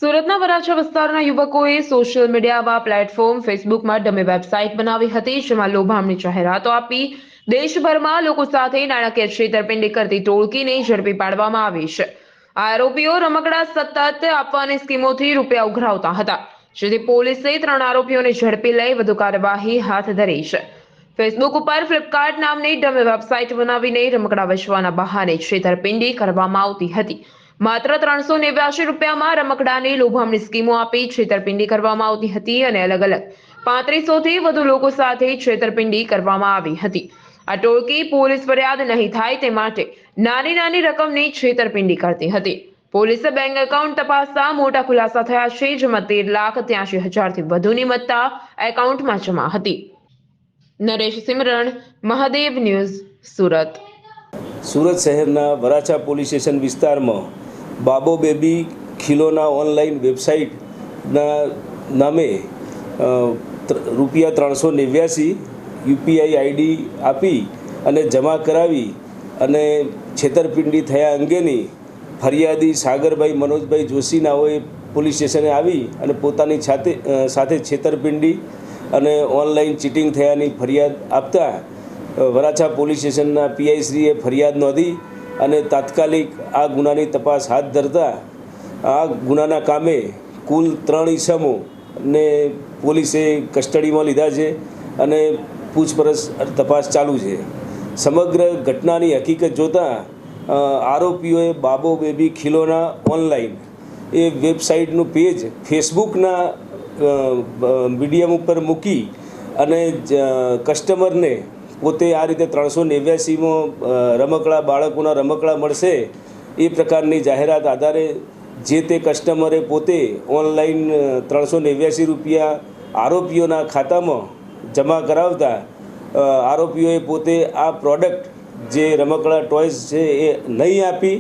સુરતના વરાછા વિસ્તારના યુવકોએ સોશિયલ મીડિયામાં પ્લેટફોર્મ ફેસબુકમાં ડમી વેબસાઇટ બનાવી હતી, જેમાં લોભામણી જાહેરાતો આપી દેશભરમાં લોકો સાથે નાણાકીય છેતરપિંડી કરતી ટોળકીને ઝડપી પાડવામાં આવી છે। આરોપીઓ રમકડા સતત આપવાની સ્કીમોથી રૂપિયા ઉઘરાવતા હતા, જેથી પોલીસે 3 આરોપીઓને ઝડપી લઈ વધુ કાર્યવાહી હાથ ધરી છે। ફેસબુક ઉપર ફ્લિપકાર્ટ નામની ડમી વેબસાઇટ બનાવીને રમકડા વેચવાના બહાને છેતરપિંડી કરવામાં આવતી હતી। માત્ર 389 રૂપિયામાં રમકડાની લોભામણી સ્કીમો આપી છેતરપિંડી કરવામાં આવતી હતી અને અલગ અલગ 3500 થી વધુ લોકો સાથે છેતરપિંડી કરવામાં આવી હતી। આ ટોળકી પોલીસ ફરિયાદ નહીં થાય તે માટે નાની નાની રકમની છેતરપિંડી કરતી હતી। પોલીસે બેંક એકાઉન્ટ તપાસતા મોટા ખુલાસા થયા છે, જેમાં 13,83,000 થી વધુની મત્તા એકાઉન્ટમાં જમા હતી। નરેશ સિમરણ, મહાદેવ ન્યૂઝ, સુરત। સુરત શહેરના વરાછા પોલીસ સ્ટેશન વિસ્તારમાં બાબો બેબી ખિલોના ઓનલાઈન વેબસાઇટના નામે રૂપિયા 389 યુપીઆઈ આઈડી આપી અને જમા કરાવી અને છેતરપિંડી થયા અંગેની ફરિયાદી સાગરભાઈ મનોજભાઈ જોશી નાઓએ પોલીસ સ્ટેશને આવી અને પોતાની સાથે છેતરપિંડી અને ઓનલાઈન ચીટિંગ થયાની ફરિયાદ આપતા વરાછા પોલીસ સ્ટેશનના પીઆઈશ્રીએ ફરિયાદ નોંધી અને તાત્કાલિક આ ગુનાની તપાસ હાથ ધરતા આ ગુનાના કામે કુલ 3 ઇસમોને પોલીસે કસ્ટડીમાં લીધા છે અને પૂછપરછ તપાસ ચાલુ છે। સમગ્ર ઘટનાની હકીકત જોતાં આરોપીઓએ બાબો બેબી ખિલોના ઓનલાઈન એ વેબસાઇટનું પેજ ફેસબુકના મીડિયમ ઉપર મૂકી અને કસ્ટમરને પોતે આ રીતે 389માં રમકડા બાળકોના રમકડા મળશે એ પ્રકારની જાહેરાત આધારે જે તે કસ્ટમરે પોતે ઓનલાઈન 389 રૂપિયા આરોપીઓના ખાતામાં જમા કરાવતા આરોપીઓએ પોતે આ પ્રોડક્ટ જે રમકડા ટોયઝ છે એ નહીં આપી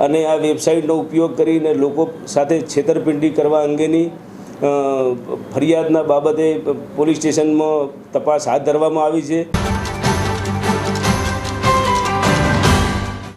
અને આ વેબસાઇટનો ઉપયોગ કરીને લોકો સાથે છેતરપિંડી કરવા અંગેની ફરિયાદના બાબતે પોલીસ સ્ટેશનમાં તપાસ હાથ ધરવામાં આવી છે।